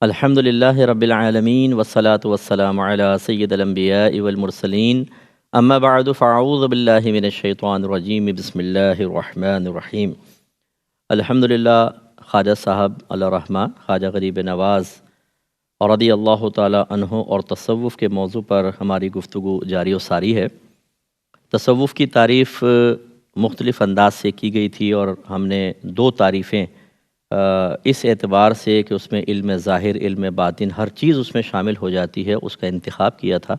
الحمدللہ رب العالمین والصلاة والسلام علی سید الانبیاء والمرسلین اما بعد فاعوذ باللہ من الشیطان الرجیم بسم اللہ الرحمن الرحیم۔ الحمدللہ خواجہ صاحب اللہ رحمہ خواجہ غریب نواز رضی اللہ تعالی عنہ اور تصوف کے موضوع پر ہماری گفتگو جاری و ساری ہے۔ تصوف کی تعریف مختلف انداز سے کی گئی تھی اور ہم نے دو تعریفیں اس اعتبار سے کہ اس میں علم ظاہر علم باطن ہر چیز اس میں شامل ہو جاتی ہے اس کا انتخاب کیا تھا،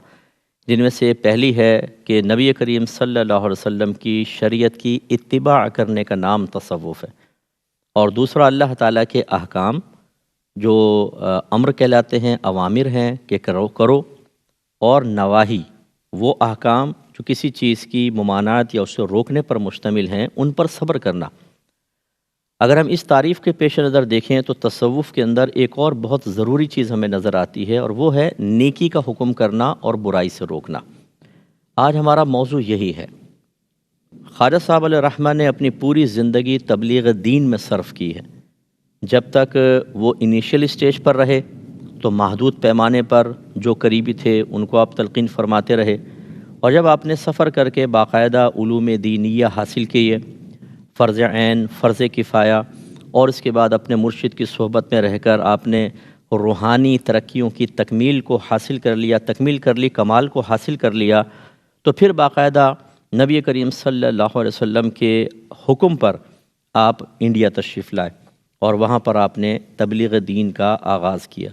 جن میں سے پہلی ہے کہ نبی کریم صلی اللہ علیہ وسلم کی شریعت کی اتباع کرنے کا نام تصوف ہے، اور دوسرا اللہ تعالیٰ کے احکام جو امر کہلاتے ہیں، اوامر ہیں کہ کرو کرو، اور نواہی وہ احکام جو کسی چیز کی ممانعت یا اسے روکنے پر مشتمل ہیں ان پر صبر کرنا۔ اگر ہم اس تعریف کے پیش نظر دیکھیں تو تصوف کے اندر ایک اور بہت ضروری چیز ہمیں نظر آتی ہے، اور وہ ہے نیکی کا حکم کرنا اور برائی سے روکنا۔ آج ہمارا موضوع یہی ہے۔ خواجہ صاحب علیہ رحمہ نے اپنی پوری زندگی تبلیغ دین میں صرف کی ہے۔ جب تک وہ انیشیل اسٹیج پر رہے تو محدود پیمانے پر جو قریبی تھے ان کو آپ تلقین فرماتے رہے، اور جب آپ نے سفر کر کے باقاعدہ علوم دینیہ حاصل کیے، فرض عین فرض کفایہ، اور اس کے بعد اپنے مرشد کی صحبت میں رہ کر آپ نے روحانی ترقیوں کی تکمیل کو حاصل کر لیا، تکمیل کر لی، کمال کو حاصل کر لیا، تو پھر باقاعدہ نبی کریم صلی اللہ علیہ وسلم کے حکم پر آپ انڈیا تشریف لائے اور وہاں پر آپ نے تبلیغ دین کا آغاز کیا۔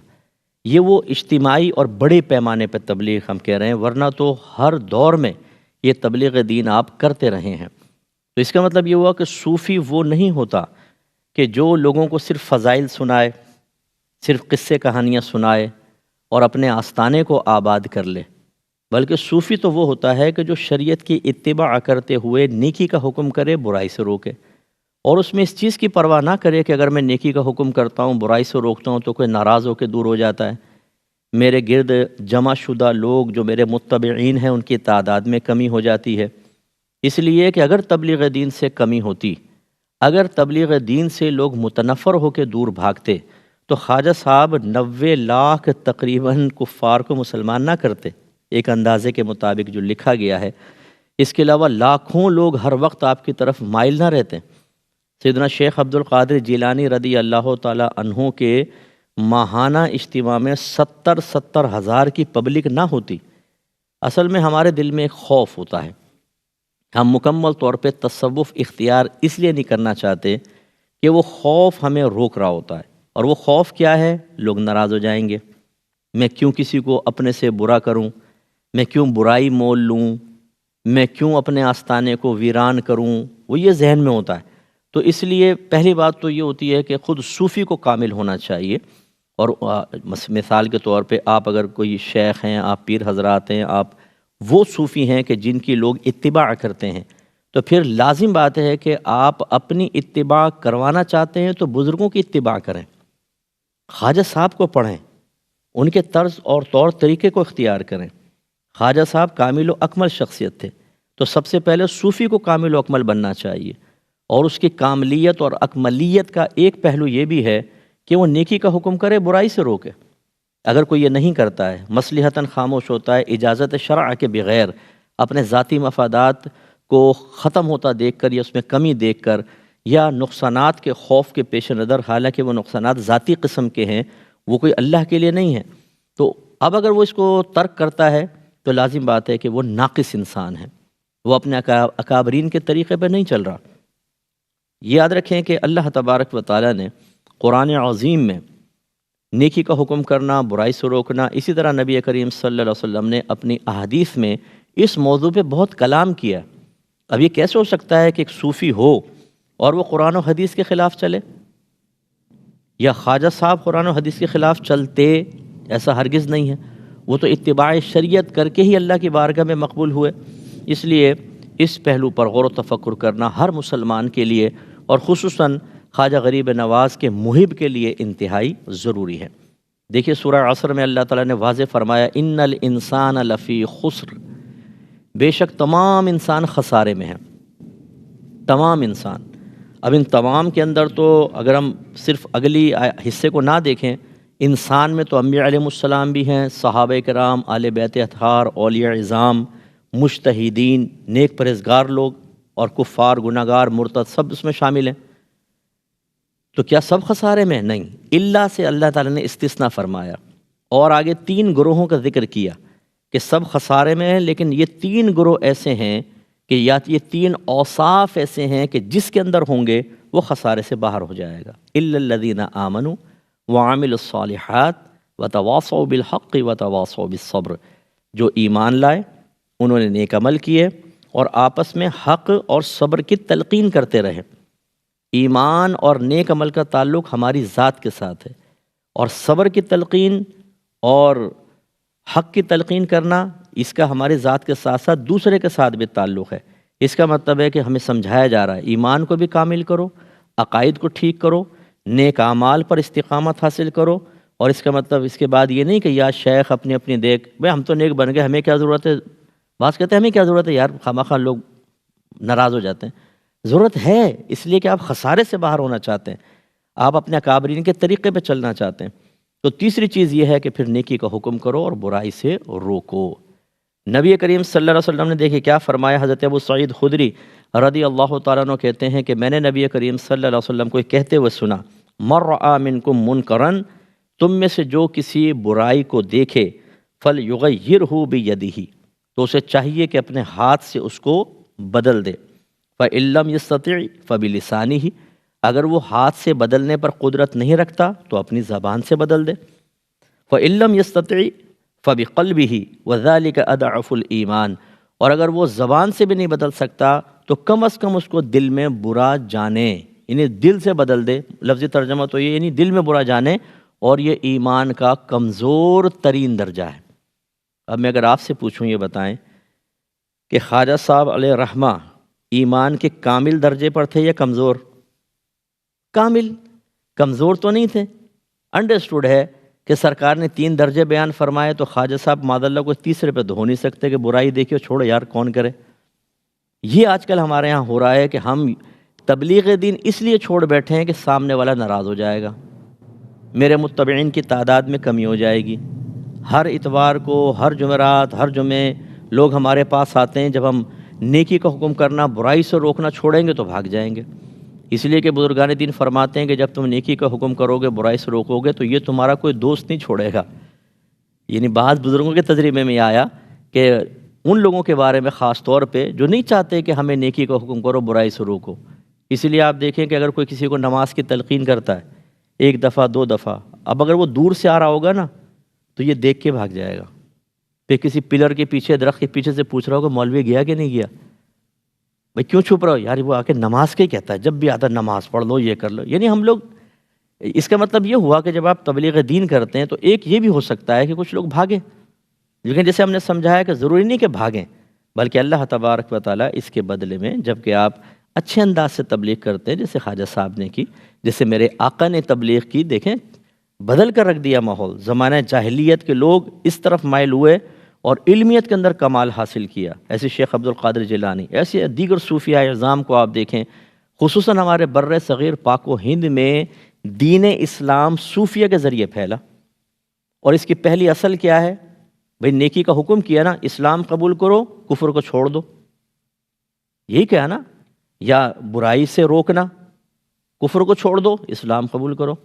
یہ وہ اجتماعی اور بڑے پیمانے پہ تبلیغ ہم کہہ رہے ہیں، ورنہ تو ہر دور میں یہ تبلیغ دین آپ کرتے رہے ہیں۔ تو اس کا مطلب یہ ہوا کہ صوفی وہ نہیں ہوتا کہ جو لوگوں کو صرف فضائل سنائے، صرف قصے کہانیاں سنائے اور اپنے آستانے کو آباد کر لے، بلکہ صوفی تو وہ ہوتا ہے کہ جو شریعت کی اتباع کرتے ہوئے نیکی کا حکم کرے، برائی سے روکے، اور اس میں اس چیز کی پرواہ نہ کرے کہ اگر میں نیکی کا حکم کرتا ہوں، برائی سے روکتا ہوں تو کوئی ناراض ہو کے دور ہو جاتا ہے، میرے گرد جمع شدہ لوگ جو میرے متبعین ہیں ان کی تعداد میں کمی ہو جاتی ہے۔ اس لیے کہ اگر تبلیغ دین سے کمی ہوتی، اگر تبلیغ دین سے لوگ متنفر ہو کے دور بھاگتے، تو خواجہ صاحب 90 لاکھ تقریباً کفار کو مسلمان نہ کرتے، ایک اندازے کے مطابق جو لکھا گیا ہے۔ اس کے علاوہ لاکھوں لوگ ہر وقت آپ کی طرف مائل نہ رہتے۔ سیدنا شیخ عبد القادر جیلانی رضی اللہ تعالی عنہ کے ماہانہ اجتماع میں 70 ہزار کی پبلک نہ ہوتی۔ اصل میں ہمارے دل میں ایک خوف ہوتا ہے، ہم مکمل طور پہ تصوف اختیار اس لیے نہیں کرنا چاہتے کہ وہ خوف ہمیں روک رہا ہوتا ہے، اور وہ خوف کیا ہے؟ لوگ ناراض ہو جائیں گے، میں کیوں کسی کو اپنے سے برا کروں، میں کیوں برائی مول لوں، میں کیوں اپنے آستانے کو ویران کروں، وہ یہ ذہن میں ہوتا ہے۔ تو اس لیے پہلی بات تو یہ ہوتی ہے کہ خود صوفی کو کامل ہونا چاہیے، اور مثال کے طور پہ آپ اگر کوئی شیخ ہیں، آپ پیر حضرات ہیں، آپ وہ صوفی ہیں کہ جن کی لوگ اتباع کرتے ہیں، تو پھر لازم بات ہے کہ آپ اپنی اتباع کروانا چاہتے ہیں تو بزرگوں کی اتباع کریں، خواجہ صاحب کو پڑھیں، ان کے طرز اور طور طریقے کو اختیار کریں۔ خواجہ صاحب کامل و اکمل شخصیت تھے، تو سب سے پہلے صوفی کو کامل و اکمل بننا چاہیے، اور اس کی کاملیت اور اکملیت کا ایک پہلو یہ بھی ہے کہ وہ نیکی کا حکم کرے، برائی سے روکے۔ اگر کوئی یہ نہیں کرتا ہے، مصلحتاً خاموش ہوتا ہے، اجازت شرع کے بغیر اپنے ذاتی مفادات کو ختم ہوتا دیکھ کر یا اس میں کمی دیکھ کر یا نقصانات کے خوف کے پیش نظر، حالانکہ وہ نقصانات ذاتی قسم کے ہیں، وہ کوئی اللہ کے لیے نہیں ہیں، تو اب اگر وہ اس کو ترک کرتا ہے تو لازم بات ہے کہ وہ ناقص انسان ہے، وہ اپنے اکابرین کے طریقے پہ نہیں چل رہا۔ یاد رکھیں کہ اللہ تبارک و تعالیٰ نے قرآن عظیم میں نیکی کا حکم کرنا، برائی سے روکنا، اسی طرح نبی کریم صلی اللہ علیہ وسلم نے اپنی احادیث میں اس موضوع پہ بہت کلام کیا۔ اب یہ کیسے ہو سکتا ہے کہ ایک صوفی ہو اور وہ قرآن و حدیث کے خلاف چلے، یا خواجہ صاحب قرآن و حدیث کے خلاف چلتے؟ ایسا ہرگز نہیں ہے، وہ تو اتباع شریعت کر کے ہی اللہ کی بارگاہ میں مقبول ہوئے۔ اس لیے اس پہلو پر غور و تفکر کرنا ہر مسلمان کے لیے، اور خصوصاً خواجہ غریب نواز کے محب کے لیے انتہائی ضروری ہے۔ دیکھیے سورہ عصر میں اللہ تعالیٰ نے واضح فرمایا، ان الانسان لفی خسر، بے شک تمام انسان خسارے میں ہیں، تمام انسان۔ اب ان تمام کے اندر تو اگر ہم صرف اگلی حصے کو نہ دیکھیں، انسان میں تو انبیاء علیہ السلام بھی ہیں، صحابہ کرام، اہل بیت اطہار، اولیاء اعظام، مجتہدین، نیک پرہیزگار لوگ، اور کفار، گناہگار، مرتد، سب اس میں شامل ہیں۔ تو کیا سب خسارے میں؟ نہیں، اللہ سے اللہ تعالیٰ نے استثناء فرمایا، اور آگے 3 گروہوں کا ذکر کیا کہ سب خسارے میں ہیں، لیکن یہ 3 گروہ ایسے ہیں کہ یا یہ 3 اوصاف ایسے ہیں کہ جس کے اندر ہوں گے وہ خسارے سے باہر ہو جائے گا۔ الا الذین آمنوا وعملوا الصالحات وتواصوا بالحق وتواصوا بالصبر، جو ایمان لائے، انہوں نے نیک عمل کیے اور آپس میں حق اور صبر کی تلقین کرتے رہے۔ ایمان اور نیک عمل کا تعلق ہماری ذات کے ساتھ ہے، اور صبر کی تلقین اور حق کی تلقین کرنا، اس کا ہماری ذات کے ساتھ ساتھ دوسرے کے ساتھ بھی تعلق ہے۔ اس کا مطلب ہے کہ ہمیں سمجھایا جا رہا ہے ایمان کو بھی کامل کرو، عقائد کو ٹھیک کرو، نیک اعمال پر استقامت حاصل کرو، اور اس کا مطلب اس کے بعد یہ نہیں کہ یا شیخ اپنی اپنی دیکھ بھائی ہم تو نیک بن گئے، ہمیں کیا ضرورت ہے۔ بعض کہتے ہیں ہمیں کیا ضرورت ہے یار، خواہ لوگ ناراض ہو جاتے ہیں۔ ضرورت ہے، اس لیے کہ آپ خسارے سے باہر ہونا چاہتے ہیں، آپ اپنے اکابرین کے طریقے پہ چلنا چاہتے ہیں۔ تو تیسری چیز یہ ہے کہ پھر نیکی کا حکم کرو اور برائی سے روکو۔ نبی کریم صلی اللہ علیہ وسلم نے دیکھیں کیا فرمایا۔ حضرت ابو سعید خدری رضی اللہ تعالیٰ عنہ کہتے ہیں کہ میں نے نبی کریم صلی اللہ علیہ وسلم کو کہتے ہوئے سنا، من رأى منکم منکرا، تم میں سے جو کسی برائی کو دیکھے، فلیغیرہ بیدہ، تو اسے چاہیے کہ اپنے ہاتھ سے اس کو بدل دے، فإن لم یستطع فبلسانہ، اگر وہ ہاتھ سے بدلنے پر قدرت نہیں رکھتا تو اپنی زبان سے بدل دے، فإن لم یستطع فبقلبہ وذلک اضعف الایمان، اور اگر وہ زبان سے بھی نہیں بدل سکتا تو کم از کم اس کو دل میں برا جانے، یعنی دل سے بدل دے۔ لفظی ترجمہ تو یہ یعنی دل میں برا جانے، اور یہ ایمان کا کمزور ترین درجہ ہے۔ اب میں اگر آپ سے پوچھوں یہ بتائیں کہ خواجہ صاحب علیہ رحمہ ایمان کے کامل درجے پر تھے یا کمزور؟ کامل، کمزور تو نہیں تھے۔ انڈرسٹوڈ ہے کہ سرکار نے 3 درجے بیان فرمائے، تو خواجہ صاحب معاذ اللہ کو تیسرے پہ تو ہو نہیں سکتے کہ برائی دیکھیے چھوڑو یار کون کرے۔ یہ آج کل ہمارے ہاں ہو رہا ہے کہ ہم تبلیغ دین اس لیے چھوڑ بیٹھے ہیں کہ سامنے والا ناراض ہو جائے گا، میرے متبعین کی تعداد میں کمی ہو جائے گی۔ ہر اتوار کو، ہر جمعرات، ہر جمعے لوگ ہمارے پاس آتے ہیں، جب ہم نیکی کا حکم کرنا، برائی سے روکنا چھوڑیں گے تو بھاگ جائیں گے۔ اس لیے کہ بزرگان دین فرماتے ہیں کہ جب تم نیکی کا حکم کرو گے، برائی سے روکو گے، تو یہ تمہارا کوئی دوست نہیں چھوڑے گا۔ یعنی بعض بزرگوں کے تجربے میں یہ آیا کہ ان لوگوں کے بارے میں خاص طور پہ جو نہیں چاہتے کہ ہمیں نیکی کا حکم کرو، برائی سے روکو۔ اس لیے آپ دیکھیں کہ اگر کوئی کسی کو نماز کی تلقین کرتا ہے 1 دفعہ 2 دفعہ، اب اگر وہ دور سے آ رہا ہوگا نا تو یہ دیکھ کے بھاگ جائے گا، پھر کسی پلر کے پیچھے، درخت کے پیچھے سے پوچھ رہا ہوگا مولوی گیا کہ نہیں گیا؟ بھائی کیوں چھپ رہا ہو؟ یار وہ آ کے نماز کے کہتا ہے، جب بھی آتا ہے نماز پڑھ لو، یہ کر لو۔ یعنی ہم لوگ، اس کا مطلب یہ ہوا کہ جب آپ تبلیغ دین کرتے ہیں تو ایک یہ بھی ہو سکتا ہے کہ کچھ لوگ بھاگیں، لیکن جیسے ہم نے سمجھایا کہ ضروری نہیں کہ بھاگیں، بلکہ اللہ تبارک و تعالیٰ اس کے بدلے میں جب کہ آپ اچھے انداز سے تبلیغ کرتے ہیں، جیسے خواجہ صاحب نے کی، جیسے میرے آقا نے تبلیغ کی، دیکھیں بدل کر رکھ دیا ماحول۔ زمانہ جاہلیت کے لوگ اس طرف مائل ہوئے اور علمیت کے اندر کمال حاصل کیا، ایسے شیخ عبد القادر جیلانی، ایسے دیگر صوفیاء اعظام کو آپ دیکھیں۔ خصوصاً ہمارے بر صغیر پاک و ہند میں دین اسلام صوفیہ کے ذریعے پھیلا، اور اس کی پہلی اصل کیا ہے؟ بھئی نیکی کا حکم کیا نا، اسلام قبول کرو، کفر کو چھوڑ دو، یہی کہا نا، یا برائی سے روکنا، کفر کو چھوڑ دو، اسلام قبول کرو،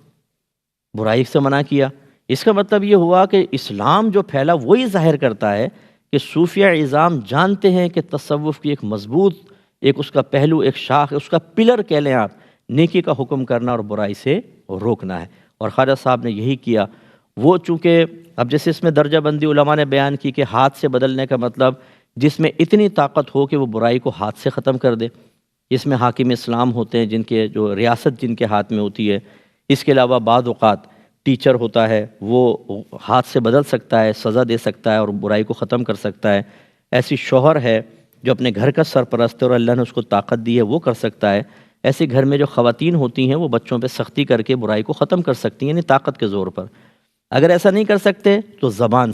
برائی سے منع کیا۔ اس کا مطلب یہ ہوا کہ اسلام جو پھیلا وہی ظاہر کرتا ہے کہ صوفیہ اعظام جانتے ہیں کہ تصوف کی ایک مضبوط، ایک اس کا پہلو، ایک شاخ، اس کا پلر کہہ لیں آپ، نیکی کا حکم کرنا اور برائی سے روکنا ہے، اور خواجہ صاحب نے یہی کیا۔ وہ چونکہ اب جیسے اس میں درجہ بندی علماء نے بیان کی کہ ہاتھ سے بدلنے کا مطلب جس میں اتنی طاقت ہو کہ وہ برائی کو ہاتھ سے ختم کر دے، اس میں حاکم اسلام ہوتے ہیں جن کے جو ریاست جن کے ہاتھ میں ہوتی ہے۔ اس کے علاوہ بعض اوقات ٹیچر ہوتا ہے، وہ ہاتھ سے بدل سکتا ہے، سزا دے سکتا ہے اور برائی کو ختم کر سکتا ہے۔ ایسی شوہر ہے جو اپنے گھر کا سرپرست ہے اور اللہ نے اس کو طاقت دی ہے، وہ کر سکتا ہے۔ ایسے گھر میں جو خواتین ہوتی ہیں وہ بچوں پہ سختی کر کے برائی کو ختم کر سکتی ہیں، یعنی طاقت کے زور پر۔ اگر ایسا نہیں کر سکتے تو زبان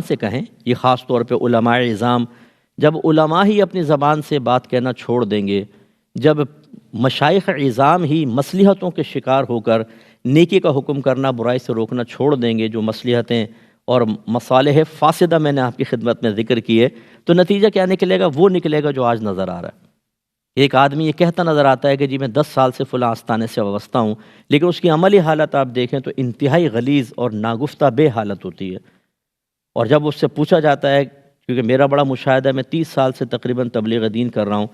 سے کہیں۔ یہ خاص طور پہ علماء اعظام، جب علماء ہی اپنی زبان سے بات کہنا چھوڑ دیں گے، جب مشائخ اعظام ہی مصلحتوں کے شکار ہو کر نیکی کا حکم کرنا، برائی سے روکنا چھوڑ دیں گے، جو مصلحتیں اور مصالح فاسدہ میں نے آپ کی خدمت میں ذکر کیے، تو نتیجہ کیا نکلے گا؟ وہ نکلے گا جو آج نظر آ رہا ہے۔ ایک آدمی یہ کہتا نظر آتا ہے کہ جی میں 10 سال سے فلاں آستانے سے وابستہ ہوں، لیکن اس کی عملی حالت آپ دیکھیں تو انتہائی غلیظ اور ناگفتہ بے حالت ہوتی ہے۔ اور جب اس سے پوچھا جاتا ہے، کیونکہ میرا بڑا مشاہدہ ہے، میں 30 سال سے تقریباً تبلیغ دین کر رہا ہوں،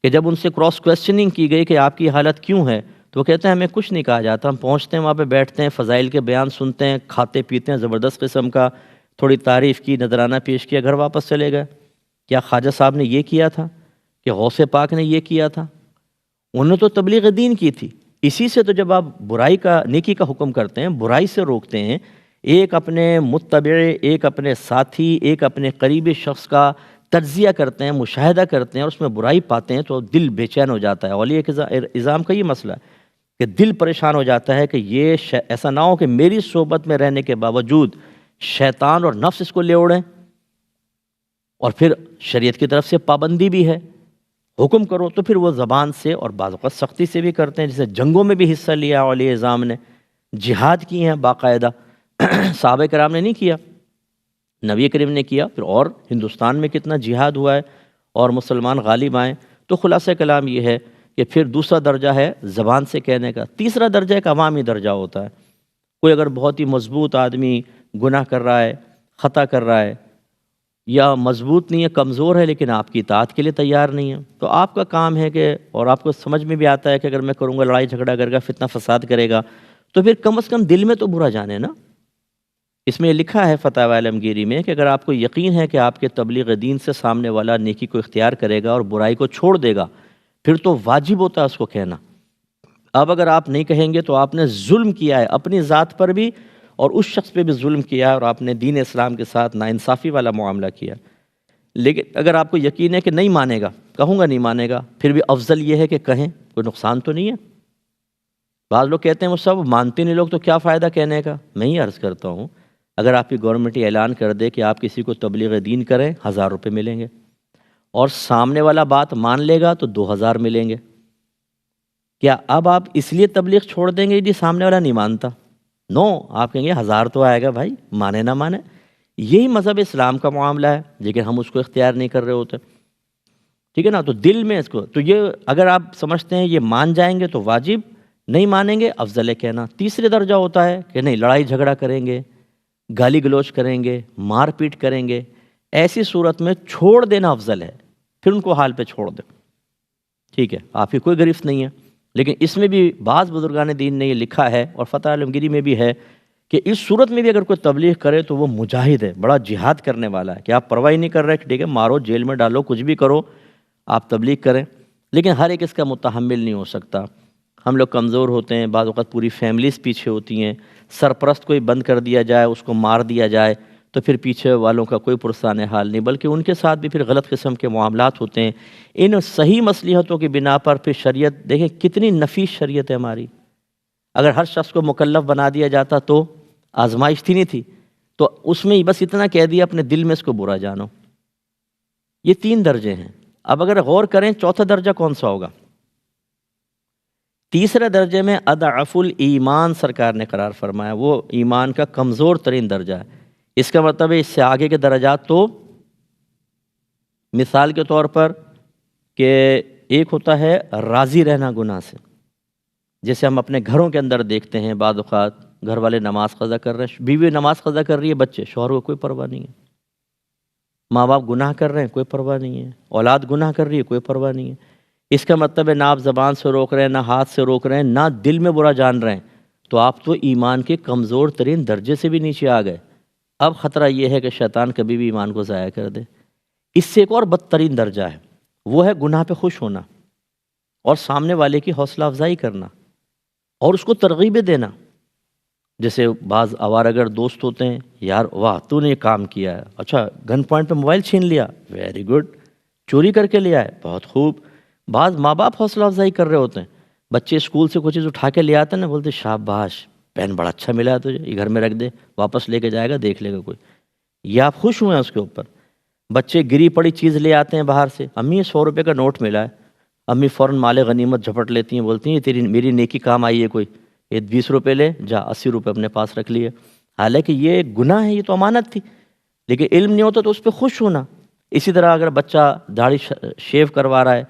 کہ جب ان سے کراس کویسچننگ کی گئی کہ آپ کی حالت کیوں ہے، تو وہ کہتے ہیں ہمیں کچھ نہیں کہا جاتا، ہم پہنچتے ہیں وہاں پہ بیٹھتے ہیں، فضائل کے بیان سنتے ہیں، کھاتے پیتے ہیں زبردست قسم کا، تھوڑی تعریف کی، نذرانہ پیش کیا، گھر واپس چلے گئے۔ کیا خواجہ صاحب نے یہ کیا تھا؟ کہ غوث پاک نے یہ کیا تھا؟ انہوں نے تو تبلیغ دین کی تھی۔ اسی سے تو جب آپ برائی کا نیکی کا حکم کرتے ہیں، برائی سے روکتے ہیں، ایک اپنے متبع، ایک اپنے ساتھی، ایک اپنے قریبی شخص کا تجزیہ کرتے ہیں، مشاہدہ کرتے ہیں اور اس میں برائی پاتے ہیں، تو دل بے چین ہو جاتا ہے۔ اولیاء اعظام کا یہ مسئلہ ہے کہ دل پریشان ہو جاتا ہے کہ یہ ایسا نہ ہو کہ میری صحبت میں رہنے کے باوجود شیطان اور نفس اس کو لے اڑیں، اور پھر شریعت کی طرف سے پابندی بھی ہے، حکم کرو تو پھر وہ زبان سے اور بعض اوقات سختی سے بھی کرتے ہیں۔ جیسے جنگوں میں بھی حصہ لیا اولیاء اعظام نے، جہاد کی ہیں باقاعدہ، صحابہ کرام نے نہیں کیا، نبی کریم نے کیا۔ پھر اور ہندوستان میں کتنا جہاد ہوا ہے اور مسلمان غالب آئیں۔ تو خلاصہ کلام یہ ہے کہ پھر دوسرا درجہ ہے زبان سے کہنے کا، تیسرا درجہ ایک عوامی درجہ ہوتا ہے۔ کوئی اگر بہت ہی مضبوط آدمی گناہ کر رہا ہے، خطا کر رہا ہے، یا مضبوط نہیں ہے، کمزور ہے، لیکن آپ کی اطاعت کے لیے تیار نہیں ہے، تو آپ کا کام ہے کہ، اور آپ کو سمجھ میں بھی آتا ہے کہ اگر میں کروں گا لڑائی جھگڑا کرے گا، فتنہ فساد کرے گا، تو پھر کم از کم دل میں تو برا جانے نا۔ اس میں یہ لکھا ہے فتاوی عالمگیری میں کہ اگر آپ کو یقین ہے کہ آپ کے تبلیغ دین سے سامنے والا نیکی کو اختیار کرے گا اور برائی کو چھوڑ دے گا، پھر تو واجب ہوتا ہے اس کو کہنا۔ اب اگر آپ نہیں کہیں گے تو آپ نے ظلم کیا ہے اپنی ذات پر بھی، اور اس شخص پہ بھی ظلم کیا ہے، اور آپ نے دین اسلام کے ساتھ ناانصافی والا معاملہ کیا۔ لیکن اگر آپ کو یقین ہے کہ نہیں مانے گا، کہوں گا نہیں مانے گا، پھر بھی افضل یہ ہے کہ کہیں، کوئی نقصان تو نہیں ہے۔ بعض لوگ کہتے ہیں وہ سب مانتے نہیں لوگ تو کیا فائدہ کہنے کا؟ میں ہی عرض کرتا ہوں، اگر آپ کی گورنمنٹ یہ اعلان کر دے کہ آپ کسی کو تبلیغ دین کریں، 1000 روپے ملیں گے، اور سامنے والا بات مان لے گا تو 2000 ملیں گے، کیا اب آپ اس لیے تبلیغ چھوڑ دیں گے جی سامنے والا نہیں مانتا؟ نو، آپ کہیں گے 1000 تو آئے گا بھائی، مانے نہ مانے۔ یہی مذہب اسلام کا معاملہ ہے، لیکن ہم اس کو اختیار نہیں کر رہے ہوتے، ٹھیک ہے نا؟ تو دل میں اس کو، تو یہ اگر آپ سمجھتے ہیں یہ مان جائیں گے تو واجب، نہیں مانیں گے افضل ہے کہنا۔ تیسرے درجہ ہوتا ہے کہ نہیں، لڑائی جھگڑا کریں گے، گالی گلوچ کریں گے، مار پیٹ کریں گے، ایسی صورت میں چھوڑ دینا افضل ہے، پھر ان کو حال پہ چھوڑ دیں، ٹھیک ہے، آپ کی کوئی گرفت نہیں ہے۔ لیکن اس میں بھی بعض بزرگان دین نے یہ لکھا ہے، اور فتح عالمگیری میں بھی ہے، کہ اس صورت میں بھی اگر کوئی تبلیغ کرے تو وہ مجاہد ہے، بڑا جہاد کرنے والا ہے، کہ آپ پرواہ نہیں کر رہے کہ ٹھیک ہے مارو، جیل میں ڈالو، کچھ بھی کرو، آپ تبلیغ کریں، لیکن ہر ایک اس کا متحمل نہیں ہو سکتا۔ ہم لوگ کمزور ہوتے ہیں، بعض اوقات پوری فیملیز پیچھے ہوتی ہیں، سرپرست کوئی بند کر دیا جائے، اس کو مار دیا جائے، تو پھر پیچھے والوں کا کوئی پرسان حال نہیں، بلکہ ان کے ساتھ بھی پھر غلط قسم کے معاملات ہوتے ہیں۔ ان صحیح مصلحتوں کی بنا پر پھر شریعت، دیکھیں کتنی نفیس شریعت ہے ہماری، اگر ہر شخص کو مکلف بنا دیا جاتا تو آزمائش تھی نہیں تھی، تو اس میں بس اتنا کہہ دیا اپنے دل میں اس کو برا جانو۔ یہ 3 درجے ہیں۔ اب اگر غور کریں چوتھا درجہ کون سا ہوگا؟ تیسرے درجے میں اضعف الایمان سرکار نے قرار فرمایا، وہ ایمان کا کمزور ترین درجہ ہے۔ اس کا مطلب ہے اس سے آگے کے درجات تو مثال کے طور پر کہ ایک ہوتا ہے راضی رہنا گناہ سے، جیسے ہم اپنے گھروں کے اندر دیکھتے ہیں، بعض اوقات گھر والے نماز قضا کر رہے ہیں، بیوی نماز قضا کر رہی ہے، بچے، شوہر کو کوئی پرواہ نہیں ہے، ماں باپ گناہ کر رہے ہیں، کوئی پرواہ نہیں ہے، اولاد گناہ کر رہی ہے، کوئی پرواہ نہیں ہے۔ اس کا مطلب ہے نہ آپ زبان سے روک رہے ہیں، نہ ہاتھ سے روک رہے ہیں، نہ دل میں برا جان رہے ہیں، تو آپ تو ایمان کے کمزور ترین درجے سے بھی نیچے آ گئے۔ اب خطرہ یہ ہے کہ شیطان کبھی بھی ایمان کو ضائع کر دے۔ اس سے ایک اور بدترین درجہ ہے، وہ ہے گناہ پہ خوش ہونا اور سامنے والے کی حوصلہ افزائی کرنا اور اس کو ترغیبیں دینا۔ جیسے بعض آوارگر دوست ہوتے ہیں، یار واہ تو نے یہ کام کیا ہے، اچھا گن پوائنٹ پہ موبائل چھین لیا، ویری گڈ، چوری کر کے لیا ہے، بہت خوب۔ بعض ماں باپ حوصلہ افزائی کر رہے ہوتے ہیں، بچے اسکول سے کوئی چیز اٹھا کے لے آتے ہیں نا، بولتے شاباش پین بڑا اچھا ملا ہے تجھے، یہ گھر میں رکھ دے، واپس لے کے جائے گا، دیکھ لے گا کوئی، یہ آپ خوش ہوئے ہیں اس کے اوپر۔ بچے گری پڑی چیز لے آتے ہیں باہر سے، امی 100 روپے کا نوٹ ملا ہے، امی فوراً مال غنیمت جھپٹ لیتی ہیں، بولتی ہیں یہ تیری میری نیکی کام آئی ہے کوئی، یہ 20 روپے لے جا، 80 روپے اپنے پاس رکھ لیے، حالانکہ یہ گناہ ہے، یہ تو امانت تھی، لیکن علم نہیں ہوتا تو اس پہ خوش ہونا۔ اسی طرح اگر بچہ داڑھی شیو کروا رہا ہے،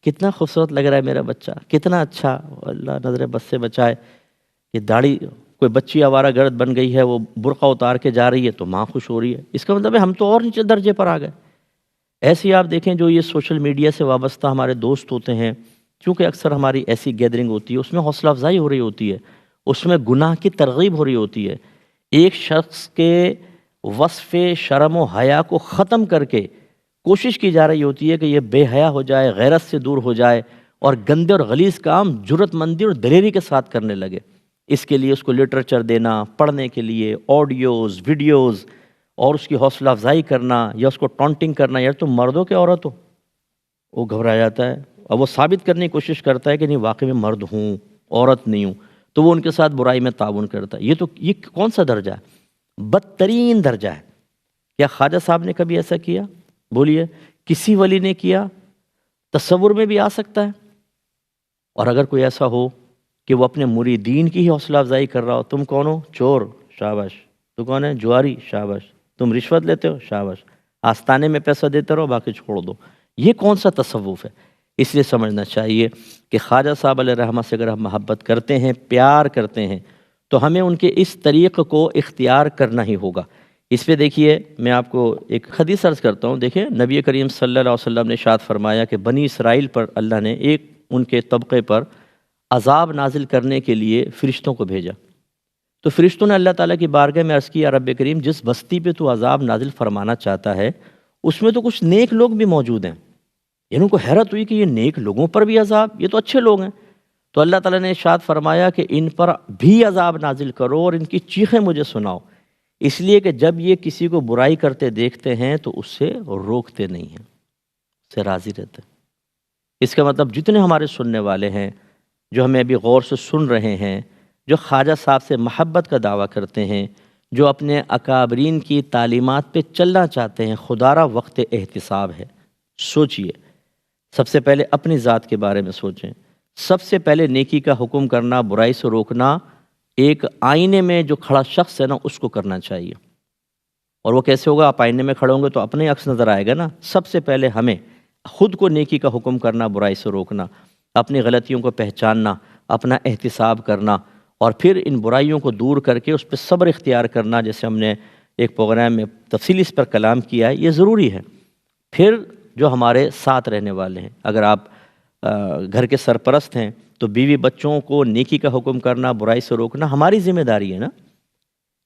کتنا خوبصورت لگ رہا ہے میرا بچہ، کتنا اچھا، اللہ نظر بد سے بچائے، یہ داڑھی، کوئی بچی آوارہ گرد بن گئی ہے، وہ برقع اتار کے جا رہی ہے تو ماں خوش ہو رہی ہے، اس کا مطلب ہے ہم تو اور نیچے درجے پر آ گئے۔ ایسے ہی آپ دیکھیں جو یہ سوشل میڈیا سے وابستہ ہمارے دوست ہوتے ہیں، چونکہ اکثر ہماری ایسی گیدرنگ ہوتی ہے، اس میں حوصلہ افزائی ہو رہی ہوتی ہے، اس میں گناہ کی ترغیب ہو رہی ہوتی ہے، ایک شخص کے وصف شرم و حیا کو ختم کر کے کوشش کی جا رہی ہوتی ہے کہ یہ بے حیا ہو جائے، غیرت سے دور ہو جائے، اور گندے اور غلیظ کام جرت مندی اور دلیری کے ساتھ کرنے لگے۔ اس کے لیے اس کو لٹریچر دینا، پڑھنے کے لیے آڈیوز، ویڈیوز، اور اس کی حوصلہ افزائی کرنا یا اس کو ٹونٹنگ کرنا، یار تم مرد ہو کہ عورت ہو؟ وہ گھبرا جاتا ہے اور وہ ثابت کرنے کی کوشش کرتا ہے کہ نہیں واقعی میں مرد ہوں، عورت نہیں ہوں، تو وہ ان کے ساتھ برائی میں تعاون کرتا ہے۔ یہ کون سا درجہ ہے؟ بدترین درجہ ہے۔ کیا خواجہ صاحب نے کبھی ایسا کیا؟ بولیے، کسی ولی نے کیا؟ تصور میں بھی آ سکتا ہے؟ اور اگر کوئی ایسا ہو کہ وہ اپنے مریدین کی ہی حوصلہ افزائی کر رہا ہو، تم کون ہو؟ چور، شاباش۔ تو کون ہے؟ جواری، شاباش۔ تم رشوت لیتے ہو، شاباش۔ آستانے میں پیسہ دیتے رہو، باقی چھوڑ دو۔ یہ کون سا تصوف ہے؟ اس لیے سمجھنا چاہیے کہ خواجہ صاحب علیہ رحمہ سے اگر ہم محبت کرتے ہیں، پیار کرتے ہیں، تو ہمیں ان کے اس طریق کو اختیار کرنا ہی ہوگا۔ اس پہ دیکھیے، میں آپ کو ایک حدیث عرض کرتا ہوں۔ دیکھیں، نبی کریم صلی اللہ علیہ وسلم نے ارشاد فرمایا کہ بنی اسرائیل پر اللہ نے ایک ان کے طبقے پر عذاب نازل کرنے کے لیے فرشتوں کو بھیجا۔ تو فرشتوں نے اللہ تعالیٰ کی بارگاہ میں عرض کیا، رب کریم جس بستی پہ تو عذاب نازل فرمانا چاہتا ہے اس میں تو کچھ نیک لوگ بھی موجود ہیں۔ ان کو حیرت ہوئی کہ یہ نیک لوگوں پر بھی عذاب، یہ تو اچھے لوگ ہیں۔ تو اللہ تعالیٰ نے ارشاد فرمایا کہ ان پر بھی عذاب نازل کرو اور ان کی چیخیں مجھے سناؤ، اس لیے کہ جب یہ کسی کو برائی کرتے دیکھتے ہیں تو اس سے روکتے نہیں ہیں، اس سے راضی رہتے ہیں۔ اس کا مطلب جتنے ہمارے سننے والے ہیں، جو ہمیں ابھی غور سے سن رہے ہیں، جو خواجہ صاحب سے محبت کا دعویٰ کرتے ہیں، جو اپنے اکابرین کی تعلیمات پہ چلنا چاہتے ہیں، خدا را وقت احتساب ہے۔ سوچئے، سب سے پہلے اپنی ذات کے بارے میں سوچیں۔ سب سے پہلے نیکی کا حکم کرنا، برائی سے روکنا ایک آئینے میں جو کھڑا شخص ہے نا، اس کو کرنا چاہیے۔ اور وہ کیسے ہوگا؟ آپ آئینے میں کھڑے ہوں گے تو اپنے عکس نظر آئے گا نا۔ سب سے پہلے ہمیں خود کو نیکی کا حکم کرنا، برائی سے روکنا، اپنی غلطیوں کو پہچاننا، اپنا احتساب کرنا، اور پھر ان برائیوں کو دور کر کے اس پہ صبر اختیار کرنا، جیسے ہم نے ایک پروگرام میں تفصیلی اس پر کلام کیا ہے، یہ ضروری ہے۔ پھر جو ہمارے ساتھ رہنے والے ہیں، اگر آپ گھر کے سرپرست ہیں تو بیوی بچوں کو نیکی کا حکم کرنا، برائی سے روکنا ہماری ذمہ داری ہے نا۔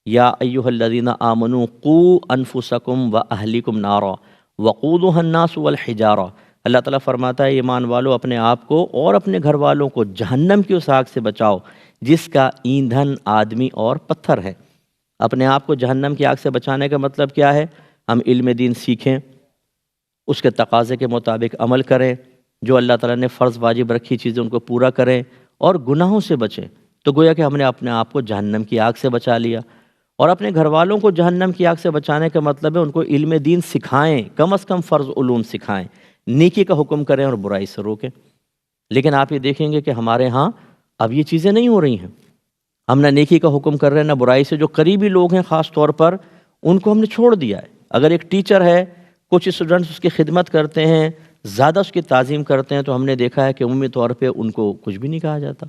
یا ایھا الذین آمنوا قوا انفسکم واہلیکم نارا وقودھا الناس والحجارہ۔ اللہ تعالیٰ فرماتا ہے ایمان والو اپنے آپ کو اور اپنے گھر والوں کو جہنم کی اس آگ سے بچاؤ جس کا ایندھن آدمی اور پتھر ہے۔ اپنے آپ کو جہنم کی آگ سے بچانے کا مطلب کیا ہے؟ ہم علم دین سیکھیں، اس کے تقاضے کے مطابق عمل کریں، جو اللہ تعالیٰ نے فرض واجب رکھی چیزیں ان کو پورا کریں، اور گناہوں سے بچیں۔ تو گویا کہ ہم نے اپنے آپ کو جہنم کی آگ سے بچا لیا، اور اپنے گھر والوں کو جہنم کی آگ سے بچانے کا مطلب ہے ان کو علم دین سکھائیں، کم از کم فرض علوم سکھائیں، نیکی کا حکم کریں اور برائی سے روکیں۔ لیکن آپ یہ دیکھیں گے کہ ہمارے ہاں اب یہ چیزیں نہیں ہو رہی ہیں۔ ہم نہ نیکی کا حکم کر رہے ہیں نہ برائی سے۔ جو قریبی لوگ ہیں خاص طور پر ان کو ہم نے چھوڑ دیا ہے۔ اگر ایک ٹیچر ہے، کچھ اسٹوڈنٹس اس کی خدمت کرتے ہیں، زیادہ اس کی تعظیم کرتے ہیں، تو ہم نے دیکھا ہے کہ عمومی طور پہ ان کو کچھ بھی نہیں کہا جاتا۔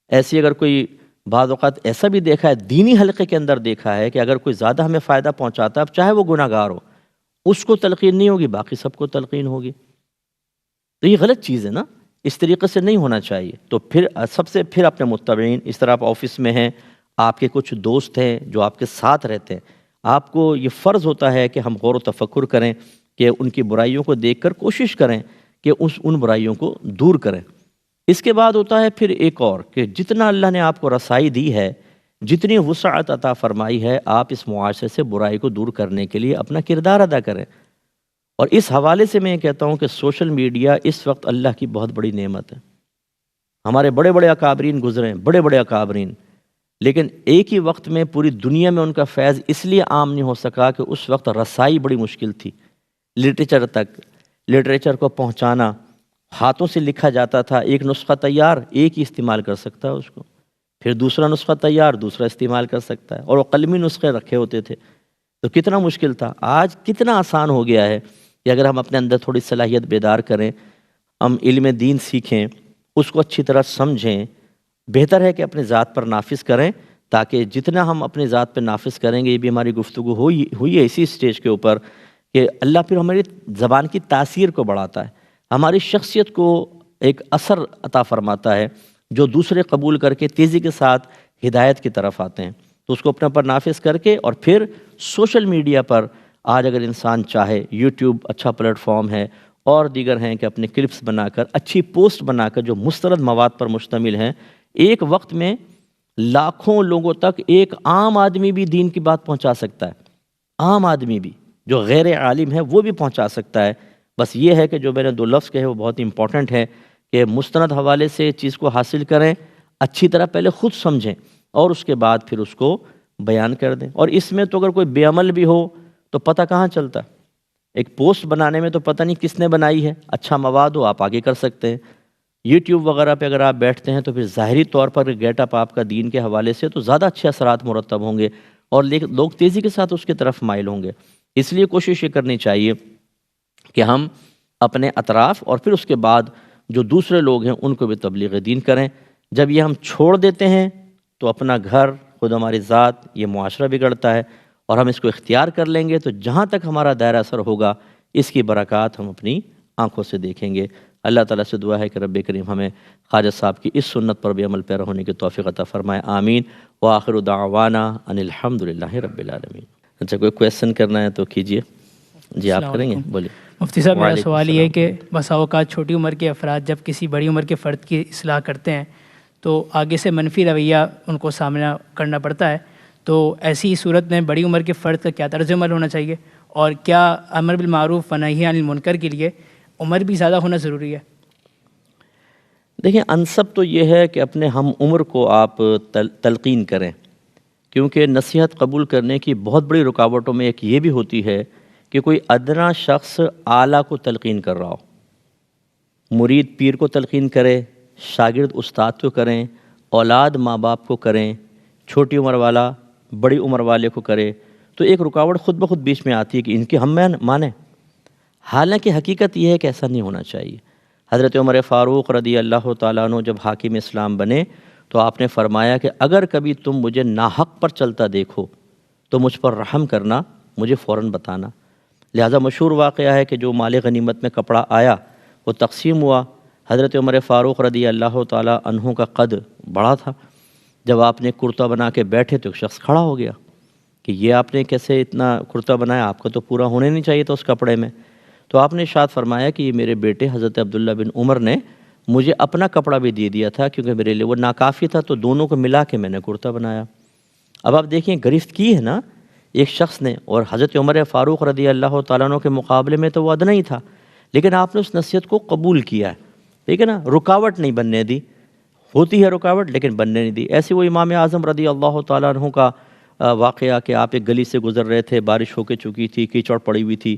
ایسی اگر کوئی بعض اوقات ایسا بھی دیکھا ہے، دینی حلقے کے اندر دیکھا ہے کہ اگر کوئی زیادہ ہمیں فائدہ پہنچاتا ہے، اب چاہے وہ گناہ گار ہو، اس کو تلقین نہیں ہوگی، باقی سب کو تلقین ہوگی۔ تو یہ غلط چیز ہے نا، اس طریقے سے نہیں ہونا چاہیے۔ تو پھر سب سے پھر اپنے متبعین، اس طرح آپ آفس میں ہیں، آپ کے کچھ دوست ہیں جو آپ کے ساتھ رہتے ہیں، آپ کو یہ فرض ہوتا ہے کہ ہم غور و تفکر کریں کہ ان کی برائیوں کو دیکھ کر کوشش کریں کہ ان برائیوں کو دور کریں۔ اس کے بعد ہوتا ہے پھر ایک اور کہ جتنا اللہ نے آپ کو رسائی دی ہے، جتنی وسعت عطا فرمائی ہے، آپ اس معاشرے سے برائی کو دور کرنے کے لیے اپنا کردار ادا کریں۔ اور اس حوالے سے میں یہ کہتا ہوں کہ سوشل میڈیا اس وقت اللہ کی بہت بڑی نعمت ہے۔ ہمارے بڑے بڑے اکابرین گزرے، بڑے بڑے اکابرین، لیکن ایک ہی وقت میں پوری دنیا میں ان کا فیض اس لیے عام نہیں ہو سکا کہ اس وقت رسائی بڑی مشکل تھی۔ لٹریچر کو پہنچانا، ہاتھوں سے لکھا جاتا تھا، ایک نسخہ تیار، ایک ہی استعمال کر سکتا ہے اس کو۔ پھر دوسرا نسخہ تیار، دوسرا استعمال کر سکتا ہے، اور وہ قلمی نسخے رکھے ہوتے تھے تو کتنا مشکل تھا۔ آج کتنا آسان ہو گیا ہے کہ اگر ہم اپنے اندر تھوڑی صلاحیت بیدار کریں، ہم علم دین سیکھیں، اس کو اچھی طرح سمجھیں، بہتر ہے کہ اپنے ذات پر نافذ کریں، تاکہ جتنا ہم اپنے ذات پہ نافذ کریں گے، یہ بھی ہماری گفتگو ہوئی ہے اسی سٹیج کے اوپر کہ اللہ پھر ہماری زبان کی تاثیر کو بڑھاتا ہے، ہماری شخصیت کو ایک اثر عطا فرماتا ہے، جو دوسرے قبول کر کے تیزی کے ساتھ ہدایت کی طرف آتے ہیں۔ تو اس کو اپنے پر نافذ کر کے، اور پھر سوشل میڈیا پر آج اگر انسان چاہے، یوٹیوب اچھا پلیٹ فارم ہے، اور دیگر ہیں کہ اپنے کلپس بنا کر، اچھی پوسٹ بنا کر جو مستند مواد پر مشتمل ہیں، ایک وقت میں لاکھوں لوگوں تک ایک عام آدمی بھی دین کی بات پہنچا سکتا ہے، عام آدمی بھی جو غیر عالم ہے وہ بھی پہنچا سکتا ہے۔ بس یہ ہے کہ جو میں نے دو لفظ کہے وہ بہت امپورٹنٹ ہے کہ مستند حوالے سے چیز کو حاصل کریں، اچھی طرح پہلے خود سمجھیں، اور اس کے بعد پھر اس کو بیان کر دیں۔ اور اس میں تو اگر کوئی بے عمل بھی ہو تو پتہ کہاں چلتا ہے؟ ایک پوسٹ بنانے میں تو پتہ نہیں کس نے بنائی ہے، اچھا مواد ہو آپ آگے کر سکتے ہیں۔ یوٹیوب وغیرہ پہ اگر آپ بیٹھتے ہیں تو پھر ظاہری طور پر گیٹ اپ آپ کا دین کے حوالے سے تو زیادہ اچھے اثرات مرتب ہوں گے، اور لوگ تیزی کے ساتھ اس کی طرف مائل ہوں گے۔ اس لیے کوشش یہ کرنی چاہیے کہ ہم اپنے اطراف اور پھر اس کے بعد جو دوسرے لوگ ہیں ان کو بھی تبلیغ دین کریں۔ جب یہ ہم چھوڑ دیتے ہیں تو اپنا گھر، خود ہماری ذات، یہ معاشرہ بگڑتا ہے، اور ہم اس کو اختیار کر لیں گے تو جہاں تک ہمارا دائرہ اثر ہوگا اس کی برکات ہم اپنی آنکھوں سے دیکھیں گے۔ اللہ تعالیٰ سے دعا ہے کہ رب کریم ہمیں خواجہ صاحب کی اس سنت پر بھی عمل پیرا ہونے کی توفیق عطا فرمائے، آمین۔ وآخر دعوانا ان الحمدللہ رب العالمین۔ اچھا، کوئی کویسچن کرنا ہے تو کیجئے۔ جی آپ کریں گے، بولیے۔ مفتی صاحب، میرا سوال یہ ہے کہ بسا اوقات چھوٹی عمر کے افراد جب کسی بڑی عمر کے فرد کی اصلاح کرتے ہیں تو آگے سے منفی رویہ ان کو سامنا کرنا پڑتا ہے، تو ایسی صورت میں بڑی عمر کے فرد کا کیا طرز عمل ہونا چاہیے، اور کیا امر بالمعروف و نہی عن المنکر کے لیے عمر بھی زیادہ ہونا ضروری ہے؟ دیکھیں، انسب تو یہ ہے کہ اپنے ہم عمر کو آپ تلقین کریں، کیونکہ نصیحت قبول کرنے کی بہت بڑی رکاوٹوں میں ایک یہ بھی ہوتی ہے کہ کوئی ادنا شخص اعلیٰ کو تلقین کر رہا ہو، مرید پیر کو تلقین کرے، شاگرد استاد کو کریں، اولاد ماں باپ کو کریں، چھوٹی عمر والا بڑی عمر والے کو کرے، تو ایک رکاوٹ خود بخود بیچ میں آتی ہے کہ ان کی ہم مانیں۔ حالانکہ حقیقت یہ ہے کہ ایسا نہیں ہونا چاہیے۔ حضرت عمر فاروق رضی اللہ تعالیٰ عنہ جب حاکم اسلام بنے تو آپ نے فرمایا کہ اگر کبھی تم مجھے ناحق پر چلتا دیکھو تو مجھ پر رحم کرنا، مجھے فوراً بتانا۔ لہذا مشہور واقعہ ہے کہ جو مال غنیمت میں کپڑا آیا وہ تقسیم ہوا، حضرت عمر فاروق رضی اللہ تعالیٰ عنہ کا قد بڑا تھا، جب آپ نے کرتا بنا کے بیٹھے تو ایک شخص کھڑا ہو گیا کہ یہ آپ نے کیسے اتنا کرتا بنایا، آپ کا تو پورا ہونے نہیں چاہیے تھا اس کپڑے میں۔ تو آپ نے ارشاد فرمایا کہ یہ میرے بیٹے حضرت عبداللہ بن عمر نے مجھے اپنا کپڑا بھی دے دیا تھا کیونکہ میرے لیے وہ ناکافی تھا، تو دونوں کو ملا کے میں نے کرتا بنایا۔ اب آپ دیکھیں گرفت کی ہے نا ایک شخص نے، اور حضرت عمر فاروق رضی اللہ تعالیٰ عنہ کے مقابلے میں تو وہ ادنا ہی تھا، لیکن آپ نے اس نصیحت کو قبول کیا ہے، ٹھیک ہے نا، رکاوٹ نہیں بننے دی۔ ہوتی ہے رکاوٹ لیکن بننے نہیں دی۔ ایسے وہ امام اعظم رضی اللہ تعالیٰ عنہ کا واقعہ کہ آپ ایک گلی سے گزر رہے تھے، بارش ہو کے چکی تھی، کیچڑ پڑی ہوئی تھی،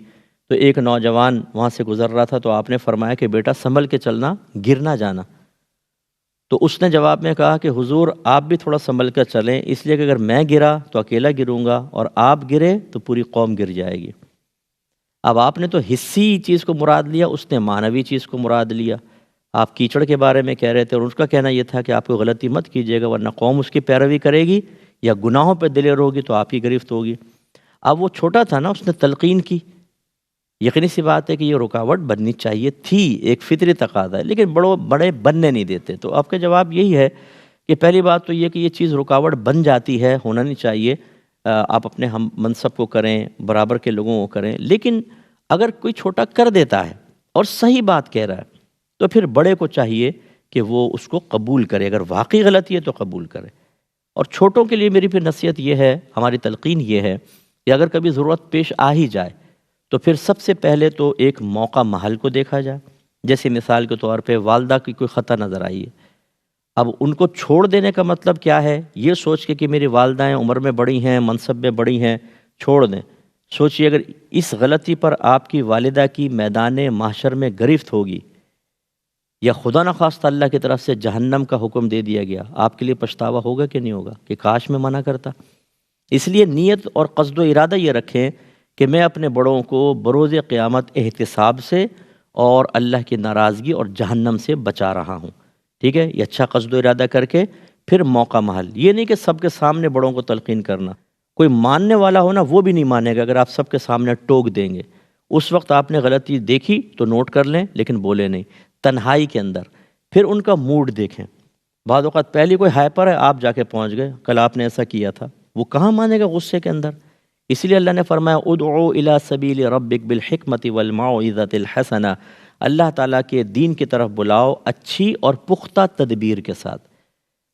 تو ایک نوجوان وہاں سے گزر رہا تھا، تو آپ نے فرمایا کہ بیٹا سنبھل کے چلنا، گر نہ جانا۔ تو اس نے جواب میں کہا کہ حضور آپ بھی تھوڑا سنبھل کر چلیں، اس لیے کہ اگر میں گرا تو اکیلا گروں گا، اور آپ گرے تو پوری قوم گر جائے گی۔ اب آپ نے تو حصی چیز کو مراد لیا، اس نے معنوی چیز کو مراد لیا۔ آپ کیچڑ کے بارے میں کہہ رہے تھے، اور اس کا کہنا یہ تھا کہ آپ کو غلطی مت کیجیے گا ورنہ قوم اس کی پیروی کرے گی یا گناہوں پہ دلیر ہوگی تو آپ کی گرفت ہوگی۔ اب وہ چھوٹا تھا نا، اس نے تلقین کی، یقینی سی بات ہے کہ یہ رکاوٹ بننی چاہیے تھی، ایک فطری تقاضا ہے، لیکن بڑے بننے نہیں دیتے۔ تو آپ کا جواب یہی ہے کہ پہلی بات تو یہ کہ یہ چیز رکاوٹ بن جاتی ہے، ہونا نہیں چاہیے۔ آپ اپنے ہم منصب کو کریں، برابر کے لوگوں کو کریں، لیکن اگر کوئی چھوٹا کر دیتا ہے اور صحیح بات کہہ رہا ہے تو پھر بڑے کو چاہیے کہ وہ اس کو قبول کرے، اگر واقعی غلطی ہے تو قبول کرے۔ اور چھوٹوں کے لیے میری پھر نصیحت یہ ہے، ہماری تلقین یہ ہے کہ اگر کبھی ضرورت پیش آ ہی جائے تو پھر سب سے پہلے تو ایک موقع محل کو دیکھا جائے۔ جیسے مثال کے طور پہ والدہ کی کوئی خطا نظر آئی ہے، اب ان کو چھوڑ دینے کا مطلب کیا ہے؟ یہ سوچ کے کہ میری والدائیں عمر میں بڑی ہیں، منصب میں بڑی ہیں، چھوڑ دیں۔ سوچئے اگر اس غلطی پر آپ کی والدہ کی میدان محشر میں گرفت ہوگی، یا خدا نخواستہ اللہ کی طرف سے جہنم کا حکم دے دیا گیا، آپ کے لیے پچھتاوا ہوگا کہ نہیں ہوگا کہ کاش میں منع کرتا؟ اس لیے نیت اور قصد و ارادہ یہ رکھیں کہ میں اپنے بڑوں کو بروز قیامت احتساب سے اور اللہ کی ناراضگی اور جہنم سے بچا رہا ہوں، ٹھیک ہے؟ یہ اچھا قصد و ارادہ کر کے پھر موقع محل، یہ نہیں کہ سب کے سامنے بڑوں کو تلقین کرنا، کوئی ماننے والا ہونا وہ بھی نہیں مانے گا اگر آپ سب کے سامنے ٹوک دیں گے، اس وقت آپ نے غلطی دیکھی تو نوٹ کر لیں لیکن بولے نہیں، تنہائی کے اندر پھر ان کا موڈ دیکھیں، بعض اوقات پہلی کوئی ہائپر ہے، آپ جا کے پہنچ گئے، کل آپ نے ایسا کیا تھا، وہ کہاں مانے گا غصے کے اندر؟ اس لیے اللہ نے فرمایا ادعو الی سبیل ربک بالحکمت والموعظۃ الحسنہ، اللہ تعالیٰ کے دین کی طرف بلاؤ اچھی اور پختہ تدبیر کے ساتھ۔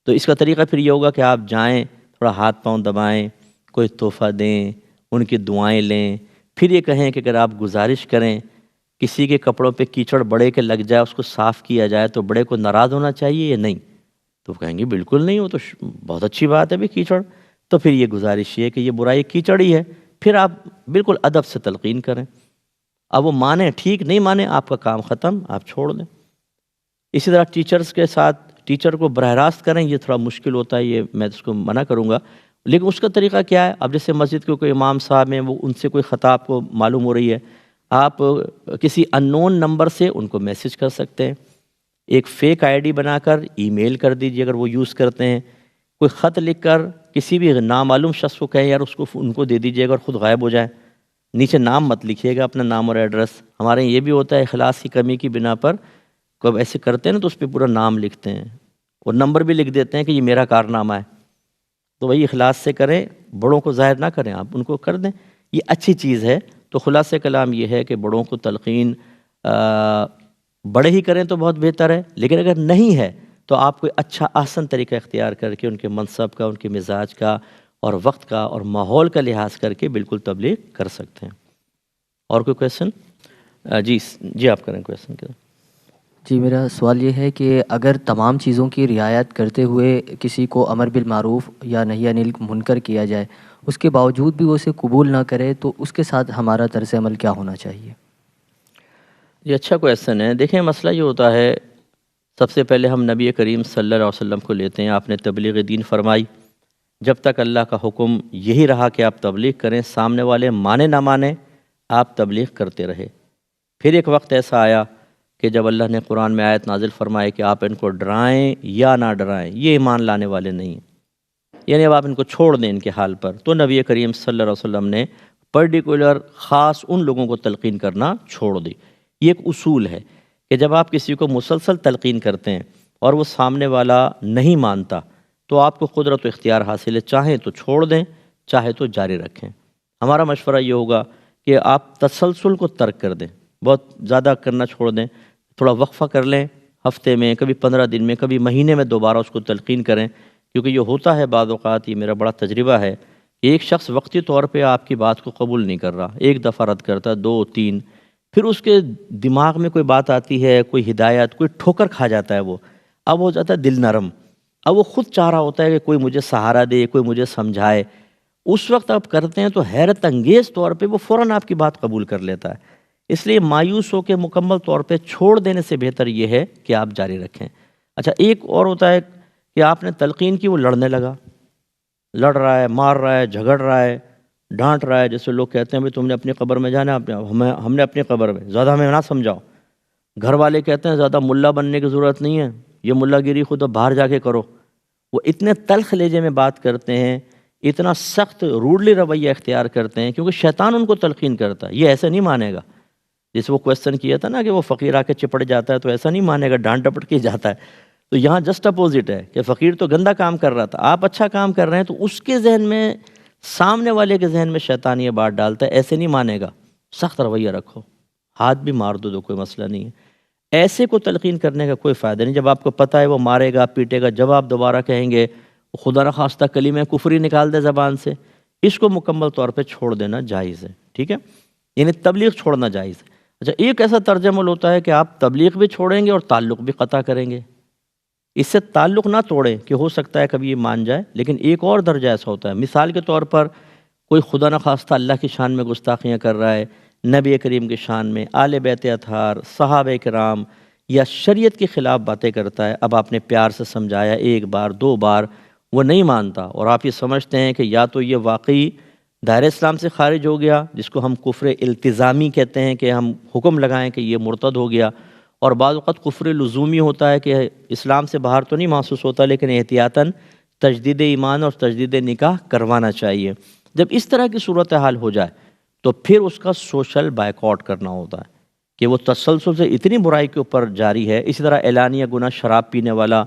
تو اس کا طریقہ پھر یہ ہوگا کہ آپ جائیں، تھوڑا ہاتھ پاؤں دبائیں، کوئی تحفہ دیں، ان کی دعائیں لیں، پھر یہ کہیں کہ اگر آپ گزارش کریں کسی کے کپڑوں پہ کیچڑ بڑے کے لگ جائے، اس کو صاف کیا جائے تو بڑے کو ناراض ہونا چاہیے یا نہیں؟ تو وہ کہیں گے بالکل نہیں، وہ تو بہت اچھی بات ہے بھی کیچڑ، تو پھر یہ گزارش یہ کہ یہ برائی کیچڑ ہی ہے، پھر آپ بالکل ادب سے تلقین کریں، اب وہ مانیں ٹھیک، نہیں مانیں آپ کا کام ختم، آپ چھوڑ دیں۔ اسی طرح ٹیچرز کے ساتھ ٹیچر کو براہ راست کریں، یہ تھوڑا مشکل ہوتا ہے، یہ میں اس کو منع کروں گا، لیکن اس کا طریقہ کیا ہے؟ اب جیسے مسجد کے کوئی امام صاحب ہیں، وہ ان سے کوئی خطا آپ کو معلوم ہو رہی ہے، آپ کسی ان نون نمبر سے ان کو میسج کر سکتے ہیں، ایک فیک آئی ڈی بنا کر ای میل کر دیجیے اگر وہ یوز کرتے ہیں، کوئی خط لکھ کر کسی بھی نامعلوم شخص کو کہیں یار اس کو ان کو دے دیجیے گا اور خود غائب ہو جائے، نیچے نام مت لکھیے گا، اپنا نام اور ایڈریس۔ ہمارے یہ بھی ہوتا ہے اخلاص کی کمی کی بنا پر کب ایسے کرتے ہیں نا تو اس پہ پورا نام لکھتے ہیں اور نمبر بھی لکھ دیتے ہیں کہ یہ میرا کارنامہ ہے، تو وہی اخلاص سے کریں، بڑوں کو ظاہر نہ کریں، آپ ان کو کر دیں، یہ اچھی چیز ہے۔ تو خلاصہ کلام یہ ہے کہ بڑوں کو تلقین بڑے ہی کریں تو بہت بہتر ہے، لیکن اگر نہیں ہے تو آپ کوئی اچھا احسن طریقہ اختیار کر کے ان کے منصب کا، ان کے مزاج کا اور وقت کا اور ماحول کا لحاظ کر کے بالکل تبلیغ کر سکتے ہیں۔ اور کوئی کویشچن؟ جی آپ کریں کویشچن کے۔ جی میرا سوال یہ ہے کہ اگر تمام چیزوں کی رعایت کرتے ہوئے کسی کو امر بالمعروف یا نہی عن المنکر کیا جائے، اس کے باوجود بھی وہ اسے قبول نہ کرے، تو اس کے ساتھ ہمارا طرز عمل کیا ہونا چاہیے؟ یہ اچھا کویشچن ہے۔ دیکھیں مسئلہ یہ ہوتا ہے، سب سے پہلے ہم نبی کریم صلی اللہ علیہ وسلم کو لیتے ہیں، آپ نے تبلیغ دین فرمائی، جب تک اللہ کا حکم یہی رہا کہ آپ تبلیغ کریں، سامنے والے مانے نہ مانے آپ تبلیغ کرتے رہے۔ پھر ایک وقت ایسا آیا کہ جب اللہ نے قرآن میں آیت نازل فرمائے کہ آپ ان کو ڈرائیں یا نہ ڈرائیں، یہ ایمان لانے والے نہیں ہیں، یعنی اب آپ ان کو چھوڑ دیں ان کے حال پر، تو نبی کریم صلی اللہ علیہ وسلم نے پرٹیکولر خاص ان لوگوں کو تلقین کرنا چھوڑ دی۔ یہ ایک اصول ہے کہ جب آپ کسی کو مسلسل تلقین کرتے ہیں اور وہ سامنے والا نہیں مانتا تو آپ کو قدرت و اختیار حاصل ہے، چاہیں تو چھوڑ دیں، چاہے تو جاری رکھیں۔ ہمارا مشورہ یہ ہوگا کہ آپ تسلسل کو ترک کر دیں، بہت زیادہ کرنا چھوڑ دیں، تھوڑا وقفہ کر لیں، ہفتے میں، کبھی 15 دن میں، کبھی مہینے میں دوبارہ اس کو تلقین کریں، کیونکہ یہ ہوتا ہے بعض اوقات، یہ میرا بڑا تجربہ ہے، ایک شخص وقتی طور پہ آپ کی بات کو قبول نہیں کر رہا، ایک دفعہ رد کرتا، 2 3، پھر اس کے دماغ میں کوئی بات آتی ہے، کوئی ہدایت، کوئی ٹھوکر کھا جاتا ہے، وہ اب ہو جاتا ہے دل نرم، اب وہ خود چاہ رہا ہوتا ہے کہ کوئی مجھے سہارا دے، کوئی مجھے سمجھائے، اس وقت آپ کرتے ہیں تو حیرت انگیز طور پہ وہ فوراً آپ کی بات قبول کر لیتا ہے۔ اس لیے مایوس ہو کے مکمل طور پہ چھوڑ دینے سے بہتر یہ ہے کہ آپ جاری رکھیں۔ اچھا ایک اور ہوتا ہے کہ آپ نے تلقین کی، وہ لڑنے لگا، لڑ رہا ہے، مار رہا ہے، جھگڑ رہا ہے، ڈانٹ رہا ہے، جیسے لوگ کہتے ہیں بھائی تم نے اپنی قبر میں جانا، ہم نے اپنی قبر میں، زیادہ ہمیں نہ سمجھاؤ۔ گھر والے کہتے ہیں زیادہ ملا بننے کی ضرورت نہیں ہے، یہ ملا گیری خود اب باہر جا کے کرو۔ وہ اتنے تلخ لہجے میں بات کرتے ہیں، اتنا سخت روڈلی رویہ اختیار کرتے ہیں، کیونکہ شیطان ان کو تلقین کرتا ہے، یہ ایسے نہیں مانے گا۔ جیسے وہ کویسچن کیا تھا نا کہ وہ فقیر آ کے چپٹ جاتا ہے تو ایسا نہیں مانے گا، ڈانٹ ڈپٹ کے جاتا ہے، تو یہاں جسٹ اپوزٹ ہے کہ فقیر تو گندا کام کر رہا تھا، آپ اچھا کام کر رہے ہیں، تو اس کے ذہن میں، سامنے والے کے ذہن میں شیطان یہ بات ڈالتا ہے، ایسے نہیں مانے گا، سخت رویہ رکھو، ہاتھ بھی مار دو، کوئی مسئلہ نہیں ہے۔ ایسے کو تلقین کرنے کا کوئی فائدہ نہیں، جب آپ کو پتہ ہے وہ مارے گا، پیٹے گا، جب آپ دوبارہ کہیں گے خدا نخواستہ کلمہ کفری نکال دے زبان سے، اس کو مکمل طور پہ چھوڑ دینا جائز ہے، ٹھیک ہے، یعنی تبلیغ چھوڑنا جائز ہے۔ اچھا ایک ایسا طرز عمل ہوتا ہے کہ آپ تبلیغ بھی چھوڑیں گے اور تعلق بھی قطع کریں گے، اس سے تعلق نہ توڑیں کہ ہو سکتا ہے کبھی یہ مان جائے، لیکن ایک اور درجہ ایسا ہوتا ہے، مثال کے طور پر کوئی خدا نخواستہ اللہ کی شان میں گستاخیاں کر رہا ہے، نبی کریم کی شان میں، آل بیت اطہار، صحابہ کرام، یا شریعت کے خلاف باتیں کرتا ہے، اب آپ نے پیار سے سمجھایا 1 بار 2 بار، وہ نہیں مانتا اور آپ یہ سمجھتے ہیں کہ یا تو یہ واقعی دائرہ اسلام سے خارج ہو گیا، جس کو ہم کفر التزامی کہتے ہیں کہ ہم حکم لگائیں کہ یہ مرتد ہو گیا، اور بعض اوقات کفر لزومی ہوتا ہے کہ اسلام سے باہر تو نہیں محسوس ہوتا لیکن احتیاطاً تجدید ایمان اور تجدید نکاح کروانا چاہیے۔ جب اس طرح کی صورتحال ہو جائے تو پھر اس کا سوشل بائیکاٹ کرنا ہوتا ہے کہ وہ تسلسل سے اتنی برائی کے اوپر جاری ہے۔ اسی طرح اعلانیہ گناہ شراب پینے والا،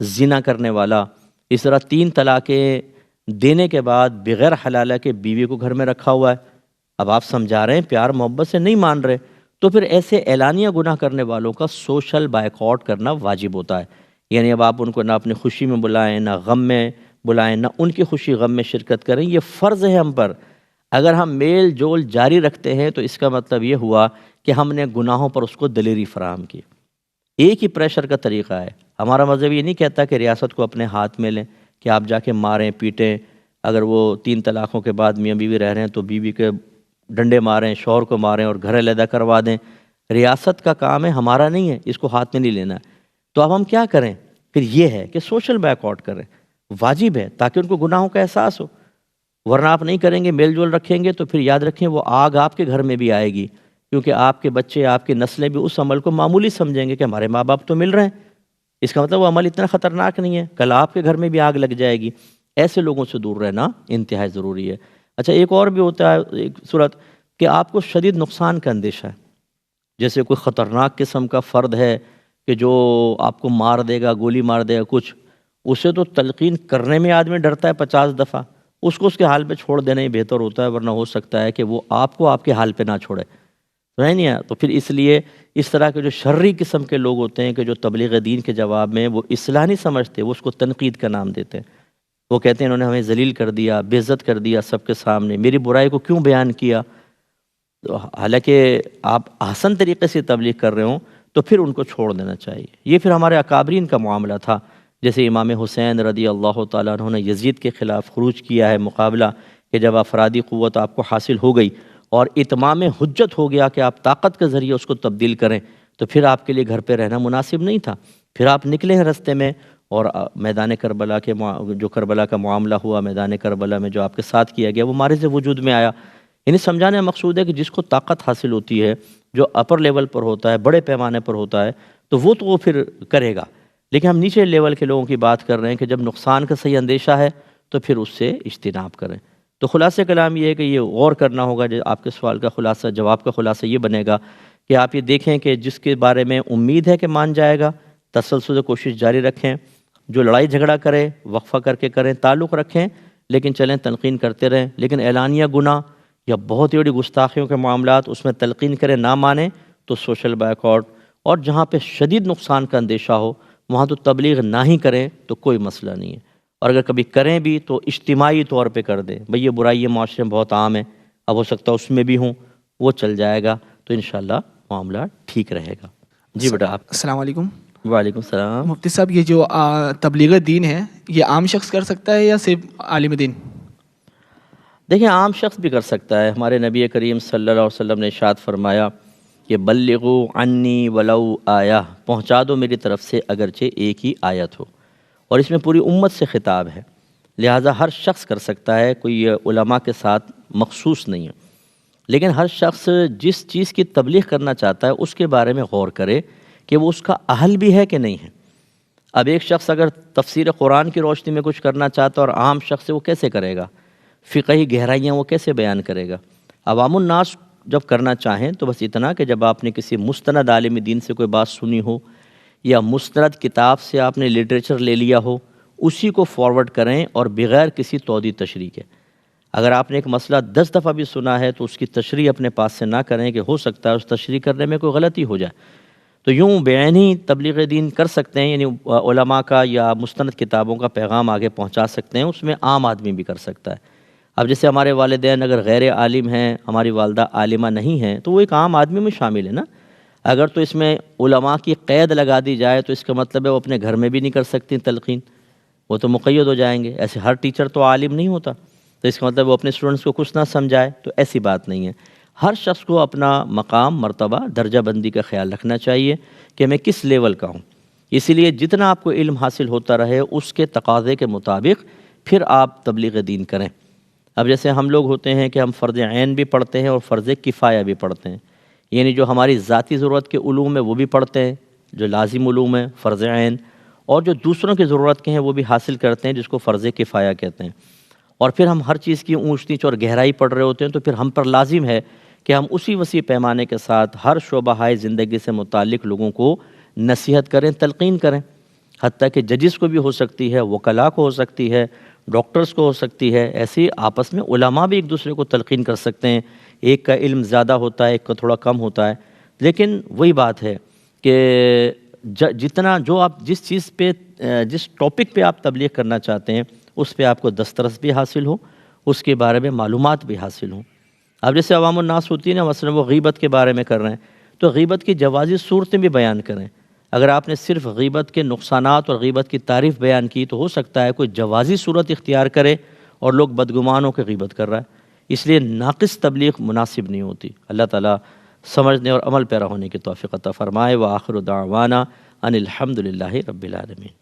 زنا کرنے والا، اس طرح 3 طلاقیں دینے کے بعد بغیر حلالہ کے بیوی کو گھر میں رکھا ہوا ہے، اب آپ سمجھا رہے ہیں پیار محبت سے نہیں مان رہے، تو پھر ایسے اعلانیہ گناہ کرنے والوں کا سوشل بائیکاٹ کرنا واجب ہوتا ہے۔ یعنی اب آپ ان کو نہ اپنی خوشی میں بلائیں، نہ غم میں بلائیں، نہ ان کی خوشی غم میں شرکت کریں، یہ فرض ہے ہم پر۔ اگر ہم میل جول جاری رکھتے ہیں تو اس کا مطلب یہ ہوا کہ ہم نے گناہوں پر اس کو دلیری فراہم کی۔ ایک ہی پریشر کا طریقہ ہے، ہمارا مذہب یہ نہیں کہتا کہ ریاست کو اپنے ہاتھ میں لیں کہ آپ جا کے ماریں پیٹیں، اگر وہ 3 طلاقوں کے بعد میاں بیوی رہ رہے ہیں تو بیوی کے ڈنڈے ماریں، شوہر کو ماریں اور گھر علیحدہ کروا دیں۔ ریاست کا کام ہے، ہمارا نہیں ہے، اس کو ہاتھ میں نہیں لینا ہے۔ تو اب ہم کیا کریں؟ پھر یہ ہے کہ سوشل بیک آؤٹ کریں، واجب ہے تاکہ ان کو گناہوں کا احساس ہو، ورنہ آپ نہیں کریں گے، میل جول رکھیں گے تو پھر یاد رکھیں وہ آگ آپ کے گھر میں بھی آئے گی، کیونکہ آپ کے بچے، آپ کی نسلیں بھی اس عمل کو معمولی سمجھیں گے کہ ہمارے ماں باپ تو مل رہے ہیں، اس کا مطلب وہ عمل اتنا خطرناک نہیں ہے، کل آپ کے گھر میں بھی آگ لگ جائے گی۔ ایسے لوگوں سے دور رہنا انتہائی ضروری ہے۔ اچھا، ایک اور بھی ہوتا ہے ایک صورت کہ آپ کو شدید نقصان کا اندیشہ ہے، جیسے کوئی خطرناک قسم کا فرد ہے کہ جو آپ کو مار دے گا، گولی مار دے گا کچھ، اسے تو تلقین کرنے میں آدمی ڈرتا ہے 50 دفعہ، اس کو اس کے حال پہ چھوڑ دینا ہی بہتر ہوتا ہے، ورنہ ہو سکتا ہے کہ وہ آپ کو آپ کے حال پہ نہ چھوڑے، نہیں ہے؟ تو پھر اس لیے اس طرح کے جو شرری قسم کے لوگ ہوتے ہیں کہ جو تبلیغ دین کے جواب میں وہ اصلاح نہیں سمجھتے، وہ اس کو تنقید کا نام دیتے ہیں، وہ کہتے ہیں انہوں نے ہمیں ذلیل کر دیا، بے عزت کر دیا سب کے سامنے، میری برائی کو کیوں بیان کیا؟ حالانکہ آپ احسن طریقے سے تبلیغ کر رہے ہوں تو پھر ان کو چھوڑ دینا چاہیے۔ یہ پھر ہمارے اکابرین کا معاملہ تھا، جیسے امام حسین رضی اللہ تعالیٰ عنہ نے یزید کے خلاف خروج کیا ہے مقابلہ، کہ جب افرادی قوت آپ کو حاصل ہو گئی اور اتمام حجت ہو گیا کہ آپ طاقت کے ذریعے اس کو تبدیل کریں، تو پھر آپ کے لیے گھر پہ رہنا مناسب نہیں تھا، پھر آپ نکلے ہیں رستے میں، اور میدان کربلا کے جو کربلا کا معاملہ ہوا، میدان کربلا میں جو آپ کے ساتھ کیا گیا وہ مارز وجود میں آیا۔ یعنی سمجھانے کا مقصود ہے کہ جس کو طاقت حاصل ہوتی ہے، جو اپر لیول پر ہوتا ہے، بڑے پیمانے پر ہوتا ہے، تو وہ پھر کرے گا، لیکن ہم نیچے لیول کے لوگوں کی بات کر رہے ہیں کہ جب نقصان کا صحیح اندیشہ ہے تو پھر اس سے اجتناب کریں۔ تو خلاصہ کلام یہ ہے کہ یہ غور کرنا ہوگا، جو آپ کے سوال کا خلاصہ، جواب کا خلاصہ یہ بنے گا کہ آپ یہ دیکھیں کہ جس کے بارے میں امید ہے کہ مان جائے گا، تسلسل سے کوشش جاری رکھیں، جو لڑائی جھگڑا کرے وقفہ کر کے کریں، تعلق رکھیں، لیکن چلیں تلقین کرتے رہیں، لیکن اعلانیہ گناہ یا بہت ہی بڑی گستاخیوں کے معاملات اس میں تلقین کریں، نہ مانیں تو سوشل بائک آؤٹ، اور جہاں پہ شدید نقصان کا اندیشہ ہو وہاں تو تبلیغ نہ ہی کریں تو کوئی مسئلہ نہیں ہے، اور اگر کبھی کریں بھی تو اجتماعی طور پہ کر دیں، بھئی یہ برائی یہ معاشرے میں بہت عام ہے، اب ہو سکتا ہے اس میں بھی ہوں، وہ چل جائے گا تو انشاءاللہ معاملہ ٹھیک رہے گا۔ جی بیٹا آپ۔ السلام علیکم۔ وعلیکم السلام۔ مفتی صاحب، یہ جو تبلیغ دین ہے یہ عام شخص کر سکتا ہے یا صرف عالم دین؟ دیکھیں، عام شخص بھی کر سکتا ہے، ہمارے نبی کریم صلی اللہ علیہ وسلم نے ارشاد فرمایا کہ بلغوا عنی ولو آیہ، پہنچا دو میری طرف سے اگرچہ ایک ہی آیت ہو، اور اس میں پوری امت سے خطاب ہے، لہٰذا ہر شخص کر سکتا ہے، کوئی علماء کے ساتھ مخصوص نہیں ہے، لیکن ہر شخص جس چیز کی تبلیغ کرنا چاہتا ہے اس کے بارے میں غور کرے کہ وہ اس کا اہل بھی ہے کہ نہیں ہے۔ اب ایک شخص اگر تفسیر قرآن کی روشنی میں کچھ کرنا چاہتا ہے اور عام شخص سے وہ کیسے کرے گا؟ فقہی گہرائیاں وہ کیسے بیان کرے گا؟ عوام الناس جب کرنا چاہیں تو بس اتنا کہ جب آپ نے کسی مستند عالم دین سے کوئی بات سنی ہو یا مستند کتاب سے آپ نے لٹریچر لے لیا ہو، اسی کو فارورڈ کریں اور بغیر کسی توضیح تشریح کے۔ اگر آپ نے ایک مسئلہ 10 دفعہ بھی سنا ہے تو اس کی تشریح اپنے پاس سے نہ کریں کہ ہو سکتا ہے اس تشریح کرنے میں کوئی غلطی ہو جائے، تو یوں بعینی تبلیغ دین کر سکتے ہیں، یعنی علماء کا یا مستند کتابوں کا پیغام آگے پہنچا سکتے ہیں، اس میں عام آدمی بھی کر سکتا ہے۔ اب جیسے ہمارے والدین اگر غیر عالم ہیں، ہماری والدہ عالمہ نہیں ہیں، تو وہ ایک عام آدمی میں شامل ہے نا۔ اگر تو اس میں علماء کی قید لگا دی جائے تو اس کا مطلب ہے وہ اپنے گھر میں بھی نہیں کر سکتی تلقین، وہ تو مقید ہو جائیں گے۔ ایسے ہر ٹیچر تو عالم نہیں ہوتا، تو اس کا مطلب وہ اپنے اسٹوڈنٹس کو کچھ نہ سمجھائے، تو ایسی بات نہیں ہے۔ ہر شخص کو اپنا مقام، مرتبہ، درجہ بندی کا خیال رکھنا چاہیے کہ میں کس لیول کا ہوں۔ اسی لیے جتنا آپ کو علم حاصل ہوتا رہے اس کے تقاضے کے مطابق پھر آپ تبلیغ دین کریں۔ اب جیسے ہم لوگ ہوتے ہیں کہ ہم فرض عین بھی پڑھتے ہیں اور فرض کفایہ بھی پڑھتے ہیں، یعنی جو ہماری ذاتی ضرورت کے علوم ہیں وہ بھی پڑھتے ہیں، جو لازم علوم ہیں فرض عین، اور جو دوسروں کی ضرورت کے ہیں وہ بھی حاصل کرتے ہیں، جس کو فرض کفایہ کہتے ہیں۔ اور پھر ہم ہر چیز کی اونچ نیچ اور گہرائی پڑھ رہے ہوتے ہیں، تو پھر ہم پر لازم ہے کہ ہم اسی وسیع پیمانے کے ساتھ ہر شعبہ زندگی سے متعلق لوگوں کو نصیحت کریں، تلقین کریں، حتیٰ کہ ججز کو بھی ہو سکتی ہے، وکلاء کو ہو سکتی ہے، ڈاکٹرز کو ہو سکتی ہے، ایسی آپس میں علماء بھی ایک دوسرے کو تلقین کر سکتے ہیں۔ ایک کا علم زیادہ ہوتا ہے، ایک کا تھوڑا کم ہوتا ہے، لیکن وہی بات ہے کہ جتنا جو آپ جس چیز پہ جس ٹاپک پہ آپ تبلیغ کرنا چاہتے ہیں اس پہ آپ کو دسترس بھی حاصل ہو، اس کے بارے میں معلومات بھی حاصل ہوں۔ اب جیسے عوام الناس ہوتی ہے نا، مثلا وہ غیبت کے بارے میں کر رہے ہیں تو غیبت کی جوازی صورتیں بھی بیان کریں۔ اگر آپ نے صرف غیبت کے نقصانات اور غیبت کی تعریف بیان کی تو ہو سکتا ہے کوئی جوازی صورت اختیار کرے اور لوگ بدگمان ہو کے غیبت کر رہا ہے، اس لیے ناقص تبلیغ مناسب نہیں ہوتی۔ اللہ تعالیٰ سمجھنے اور عمل پیرا ہونے کی توفیق عطا فرمائے۔ وآخر دعوانا ان الحمد للہ رب العالمین۔